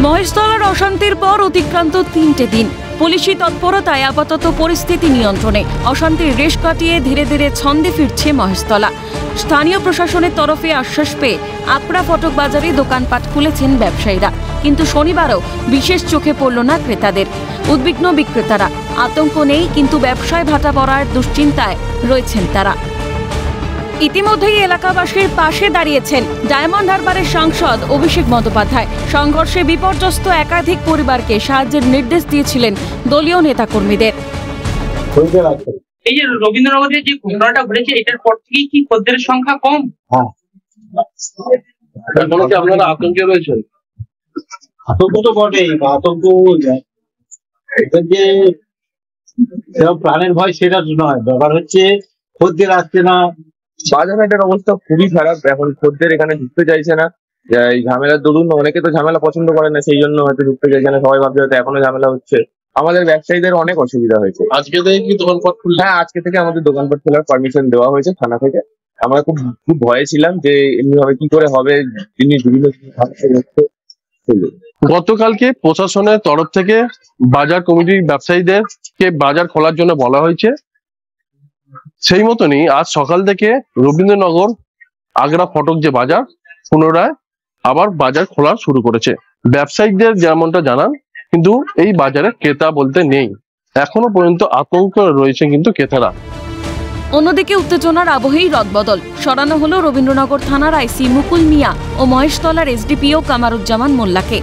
মহেশতলার অশান্তির পর অতিক্রান্ত 3টে দিন। পুলিশি তৎপরতায় আপাতত পরিস্থিতি নিয়ন্ত্রণে। অশান্তির রেশ কাটিয়ে ধীরে ধীরে ছন্দে ফিরছে মহেশতলা। স্থানীয় প্রশাসনের তরফে আশ্বাস পেয়ে আকড়া ফটক বাজারে দোকানপাট খুলেছেন ব্যবসায়ীরা, কিন্তু শনিবারও বিশেষ চোখে পড়ল না ক্রেতাদের। উদ্বিগ্ন বিক্রেতারা। আতঙ্ক নেই, কিন্তু ব্যবসায় ভাটা পড়ার দুশ্চিন্তায় রয়েছেন তারা। ইতিমধ্যেই এলাকাবাসীর পাশে দাঁড়িয়েছেন ডায়মন্ড হারবারের সাংসদ অভিষেক বন্দ্যোপাধ্যায়। সংঘর্ষে বিপর্যস্ত একাধিক পরিবারকে সাহায্যের নির্দেশ দিয়েছিলেন দলীয় নেতাকর্মীদের। এই যে রবীন্দ্রনগরে যে ঘটনাটা ঘটেছে, এটার পর থেকেই কি খদ্দের সংখ্যা কম? আপনারা আতঙ্কে রয়েছেন? আতঙ্ক তো বটেই, আতঙ্ক এটা যে প্রাণের ভয় সেটা নয়, ব্যাপার হচ্ছে খদ্দের আসছে না। বাজারঘাটের অবস্থা খুবই খারাপ। এখন খদ্দের এখানে ঢুকতে চাইছে না। এই ঝামেলার দরুন অনেকে তো ঝামেলা পছন্দ করে না, সেই জন্য হয়তো ঢুকতে চাইছে না। সবাই ভাবছে হয়তো এখনো ঝামেলা হচ্ছে। আমাদের ব্যবসায়ীদের অনেক অসুবিধা হয়েছে। আজকে থেকে কি দোকানপাট খুলছে? হ্যাঁ, আজকে থেকে আমাদের দোকানপাট খোলার পারমিশন দেওয়া হয়েছে থানা থেকে। আমরা খুব ভয়ে ছিলাম যে এমনি ভাবে কি করে হবে, জিনিস বিভিন্ন গতকালকে প্রশাসনের তরফ থেকে বাজার কমিটির ব্যবসায়ীদেরকে বাজার খোলার জন্য বলা হয়েছে। সেই মতনই আজ সকাল থেকে রবীন্দ্রনগর আগরা ফটক যে বাজার পুনরায় আবার বাজার খোলা শুরু করেছে। ব্যবসায়িকদের যেমনটা জানান, কিন্তু এই বাজারে ক্রেতা বলতে নেই। এখনো পর্যন্ত আতঙ্ক রয়েছে কিন্তু ক্রেতারা। অন্যদিকে উত্তেজনার আবহেই রদবদল। সরানো হলো রবীন্দ্রনগর থানার আইসি মুকুল মিয়া ও মহেশতলার এসডিপিও কামারুজ্জামান মোল্লাকে।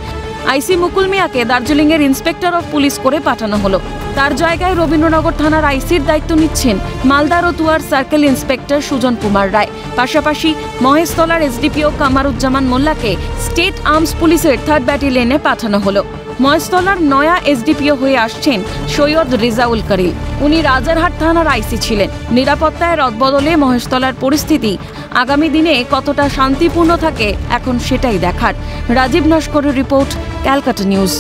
আইসি মুকুল মিয়াকে দার্জিলিং এর ইন্সপেক্টর অফ পুলিশ করে পাঠানো হলো। তার জায়গায় রবীন্দ্রনগর থানার আইসির দায়িত্ব নিচ্ছেন মালদা রতুয়ার সার্কেল ইন্সপেক্টর সুজন কুমার রায়। পাশাপাশি মহেশতলার এসডিপিও কামারুজ্জামান মোল্লাকে স্টেট আর্মস পুলিশের 3rd ব্যাটালিয়নে পাঠানো হলো। মহেশতলার নয়া এসডিপিও হয়ে আসছেন সৈয়দ রেজাউল করিম। উনি রাজারহাট থানার আইসি ছিলেন। নিরাপত্তায় রদবদলে মহেশতলার পরিস্থিতি আগামী দিনে কতটা শান্তিপূর্ণ থাকে এখন সেটাই দেখার। রাজীব নস্করের রিপোর্ট, ক্যালকাটা নিউজ।